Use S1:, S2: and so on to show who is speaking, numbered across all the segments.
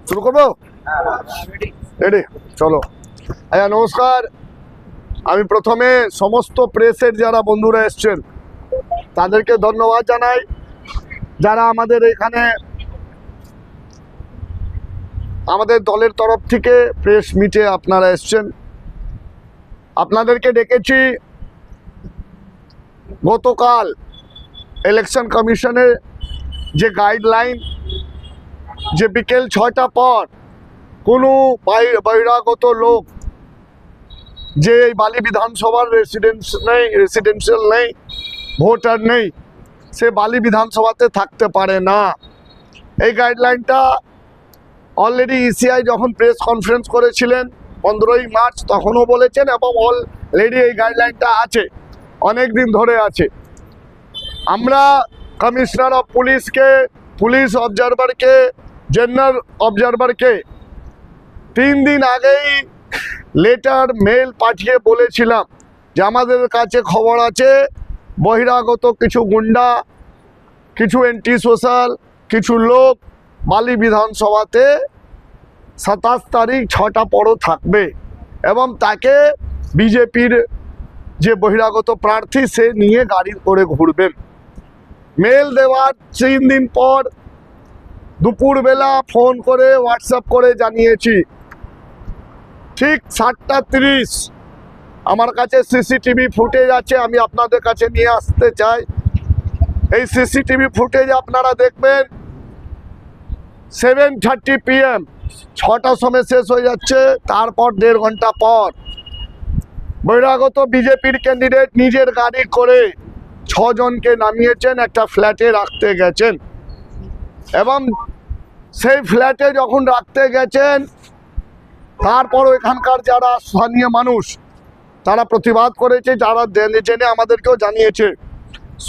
S1: শুরু করবো? রেডি, চলো। আচ্ছা, নমস্কার। আমি প্রথমে সমস্ত প্রেসের যারা বন্ধুরা এসছেন তাদেরকে ধন্যবাদ জানাই, যারা আমাদের এখানে আমাদের দলের তরফ থেকে প্রেস মিটে আপনারা এসছেন। আপনাদেরকে ডেকেছি গতকাল ইলেকশন কমিশনের যে গাইডলাইন, যে বিকেল 6টা পর কোনো বহিরাগত লোক যে এই বালি বিধানসভার রেসিডেন্সিয়াল নেই, ভোটার নেই, সে বালি বিধানসভাতে থাকতে পারে না। এই গাইডলাইনটা অলরেডি ইসিআই যখন প্রেস কনফারেন্স করেছিলেন 15ই মার্চ তখনও বলেছেন, এবং অলরেডি এই গাইডলাইনটা আছে, অনেক দিন ধরে আছে। আমরা কমিশনার অফ পুলিশকে, পুলিশ অবজারভারকে, জেনারেল অবজারভারকে 3 দিন আগেই লেটার মেল পাঠিয়ে বলেছিলাম যে আমাদের কাছে খবর আছে বহিরাগত কিছু গুন্ডা, কিছু অ্যান্টি সোশ্যাল কিছু লোক বালি বিধানসভাতে 27 তারিখ 6টা পরও থাকবে, এবং তাকে বিজেপির যে বহিরাগত প্রার্থী সে নিয়ে গাড়ি করে ঘুরবেন। মেল দেওয়ার 3 দিন পর দুপুরবেলা ফোন করে হোয়াটসঅ্যাপ করে জানিয়েছি। ঠিক 7:30 আমার কাছে সিসিটিভি ফুটেজ আছে, আমি আপনাদের কাছে নিয়ে আসতে চাই। এই সিসিটিভি ফুটেজ আপনারা দেখবেন। 7:30 PM, 6টার সময় শেষ হয়ে যাচ্ছে, তারপর 1.5 ঘন্টা পর বহিরাগত বিজেপির ক্যান্ডিডেট নিজের গাড়ি করে 6 জনকে নামিয়েছেন, একটা ফ্ল্যাটে রাখতে গেছেন, এবং সেই ফ্ল্যাটে যখন রাখতে গেছেন তারপর এখানকার যারা স্থানীয় মানুষ তারা প্রতিবাদ করেছে, যারা জেনে আমাদেরকেও জানিয়েছে।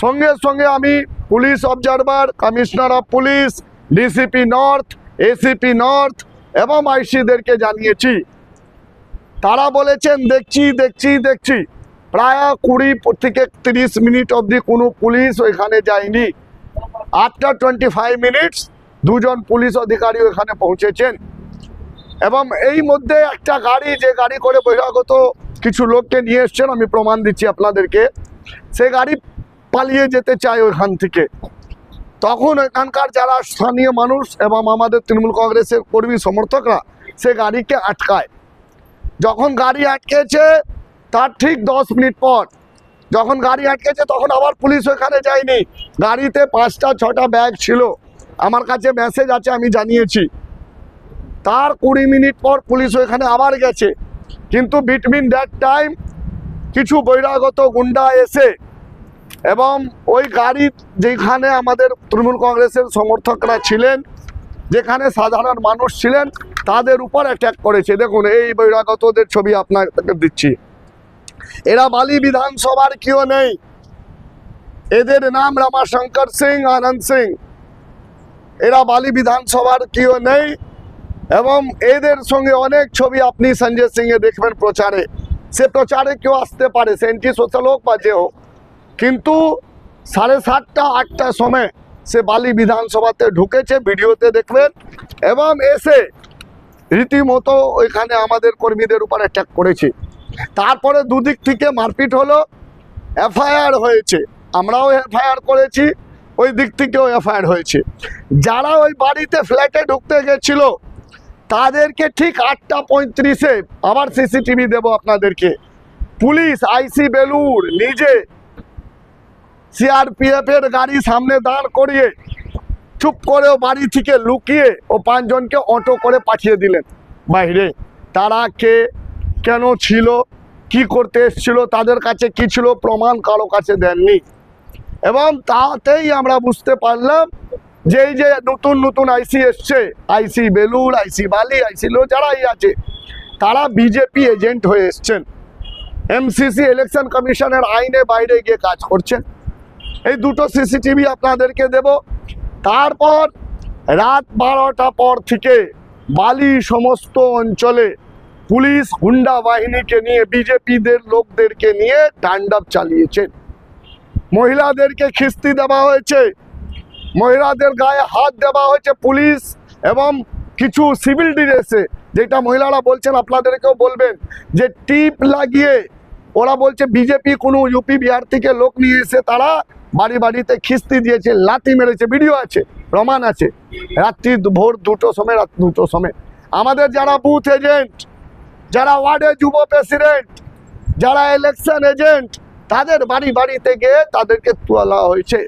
S1: সঙ্গে সঙ্গে আমি police observer, commissioner of police, DCP north, ACP north এবং আইসিদেরকে জানিয়েছি। তারা বলেছেন দেখছি। প্রায় 20 থেকে 30 মিনিট অবধি কোনো পুলিশ ওইখানে যায়নি। আফটার 25 মিনিটস 2 জন পুলিশ অধিকারী ওখানে পৌঁছেছেন, এবং এই মধ্যে একটা গাড়ি, যে গাড়ি করে বহিরাগত কিছু লোককে নিয়ে এসছেন, আমি প্রমাণ দিচ্ছি আপনাদেরকে, সে গাড়ি পালিয়ে যেতে চায় ওইখান থেকে। তখন এখানকার যারা স্থানীয় মানুষ এবং আমাদের তৃণমূল কংগ্রেসের কর্মী সমর্থকরা সে গাড়িকে আটকায়। যখন গাড়ি আটকেছে তার ঠিক 10 মিনিট পর যখন গাড়ি আটকেছে তখন আবার পুলিশ ওইখানে যায়নি। গাড়িতে 5টা 6টা ব্যাগ ছিল, আমার কাছে মেসেজ আছে, আমি জানিয়েছি। তার 20 মিনিট পর পুলিশ ওইখানে আবার গেছে, কিন্তু বিটুইন দ্যাট টাইম কিছু বহিরাগত গুন্ডা এসে এবং ওই গাড়ি যেখানে আমাদের তৃণমূল কংগ্রেসের সমর্থকরা ছিলেন, যেখানে সাধারণ মানুষ ছিলেন, তাদের উপর অ্যাটাক করেছে। দেখুন এই বহিরাগতদের ছবি আপনাকে দিচ্ছি। এরা বালি বিধানসভার কেউ নেই, এদের নাম রামাশঙ্কর সিং, আনন্দ সিং। এরা বালি বিধানসভার কেউ নেই, এবং এদের সঙ্গে অনেক ছবি আপনি সঞ্জয় সিং এ দেখবেন প্রচারে। সে প্রচারে কেউ আসতে পারে, সে অ্যান্টি সোশ্যাল হোক বা যে হোক, কিন্তু 7:30টা 8টার সময় সে বালি বিধানসভাতে ঢুকেছে, ভিডিওতে দেখবেন, এবং এসে রীতিমতো ওইখানে আমাদের কর্মীদের উপর অ্যাটাক করেছে। তারপরে দুদিক থেকে মারপিট হলো, এফআইআর হয়েছে, আমরাও এফআইআর করেছি, ওই দিক থেকেও এফআইআর হয়েছে। যারা ওই বাড়িতে ফ্ল্যাটে ঢুকতে গেছিল তাদেরকে ঠিক 8:35-এ, আবার সিসিটিভি দেব আপনাদেরকে, পুলিশ আইসি বেলুর নিজে সিআরপিএফ এর গাড়ি সামনে দাঁড় করিয়ে চুপ করে বাড়ি থেকে লুকিয়ে ও 5 জনকে অটো করে পাঠিয়ে দিলেন বাইরে। তারা কে, কেন ছিল, কি করতে এসেছিল, তাদের কাছে কি ছিল প্রমাণ কারো কাছে দেননি। এবং তাতেই আমরা বুঝতে পারলাম যে এই যে নতুন আইসি এসছে, আইসি বেলুর, আইসি বালি, আইসি লো, যারাই আছে তারা বিজেপি এজেন্ট হয়ে এসছেন, এমসিসি ইলেকশন কমিশনের আইনে বাইরে গিয়ে কাজ করছেন। এই দুটো সিসিটিভি আপনাদেরকে দেব। তারপর রাত 12টা পর থেকে বালি সমস্ত অঞ্চলে পুলিশ গুন্ডা বাহিনীকে নিয়ে, বিজেপিদের লোকদেরকে নিয়ে তাণ্ডব চালিয়েছেন। মহিলাদেরকে খিস্তি দেওয়া হয়েছে, মহিলাদের গায়ে হাত দেওয়া হয়েছে পুলিশ এবং কিছু সিভিল ড্রেসে, যেটা মহিলারা বলছেন আপনাদেরকেও বলবেন, যে টিপ লাগিয়ে ওরা বলছে বিজেপি কোনো ইউপি বিহার থেকে লোক নিয়ে এসে তারা বাড়ি বাড়িতে খিস্তি দিয়েছে, লাথি মেরেছে, ভিডিও আছে, প্রমাণ আছে। রাত্রি ভোর 2টোর সময়, রাত 2টোর সময় আমাদের যারা বুথ এজেন্ট, যারা ওয়ার্ডে যুব প্রেসিডেন্ট, যারা ইলেকশন এজেন্ট, তাদের বাড়ি বাড়িতে গিয়ে তাদেরকে তোলা হয়েছে।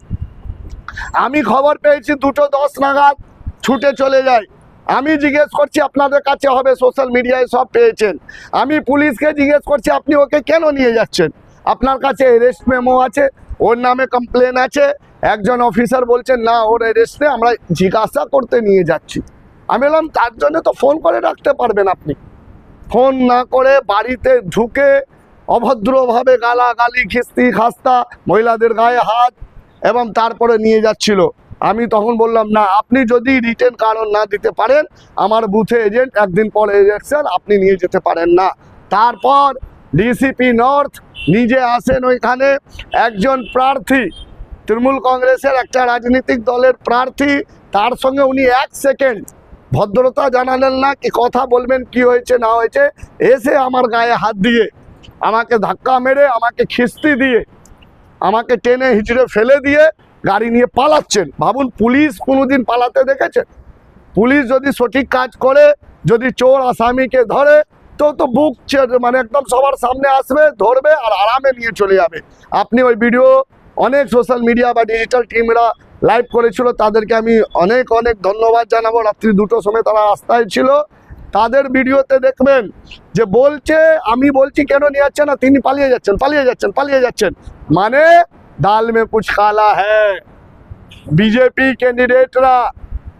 S1: আমি খবর পেয়েছি 2:10 নাগাদ, ছুটে চলে যাই। আমি জিজ্ঞেস করছি, আপনাদের কাছে হবে, সোশ্যাল মিডিয়ায় সব পেয়েছেন। আমি পুলিশকে জিজ্ঞেস করছি, আপনি ওকে কেন নিয়ে যাচ্ছেন? আপনার কাছে অ্যারেস্ট মেমো আছে, ওর নামে কমপ্লেন আছে। একজন অফিসার বলছেন না, ওর অ্যারেস্টে আমরা জিজ্ঞাসা করতে নিয়ে যাচ্ছি। আমি বললাম তার জন্য তো ফোন করে রাখতে পারবেন আপনি। ফোন না করে বাড়িতে ঢুকে অভদ্রভাবে গালাগালি, খিস্তি খাস্তা, মহিলাদের গায়ে হাত, এবং তারপরে নিয়ে যাচ্ছিল। আমি তখন বললাম না, আপনি যদি রিটেন কারণ না দিতে পারেন, আমার বুথে এজেন্ট, একদিন পর ইলেকশন, আপনি নিয়ে যেতে পারেন না। তারপর ডিসিপি নর্থ নিজে আসেন ওইখানে, একজন প্রার্থী, তৃণমূল কংগ্রেসের একটা রাজনৈতিক দলের প্রার্থী, তার সঙ্গে উনি 1 সেকেন্ড ভদ্রতা জানালেন না, কি কথা বলবেন, কি হয়েছে না হয়েছে, এসে আমার গায়ে হাত দিয়ে, আমাকে ধাক্কা মেরে, আমাকে খিস্তি দিয়ে, আমাকে টেনে হিচড়ে ফেলে দিয়ে গাড়ি নিয়ে পালাচ্ছেন। ভাবুন, পুলিশ কোনোদিন পালাতে দেখেছে? পুলিশ যদি সঠিক কাজ করে, যদি চোর আসামিকে ধরে, তো বুক মানে একদম সবার সামনে আসবে, ধরবে আর আরামে নিয়ে চলে যাবে। আপনি ওই ভিডিও অনেক সোশ্যাল মিডিয়া বা ডিজিটাল টিমরা লাইভ করেছিল, তাদেরকে আমি অনেক অনেক ধন্যবাদ জানাবো। রাত্রি 2টোর সময় তারা রাস্তায় ছিল। তাদের ভিডিওতে দেখবেন যে বলছে, আমি বলছি কেন নিয়ে যাচ্ছে না, তিনি পালিয়ে যাচ্ছেন, পালিয়ে যাচ্ছেন, পালিয়ে যাচ্ছেন। মানে দাল মে কুছ কালা হ্যায়। বিজেপি ক্যান্ডিডেটরা,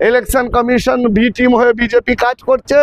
S1: ইলেকশন কমিশন বি টিম হয়ে বিজেপি কাজ করছে।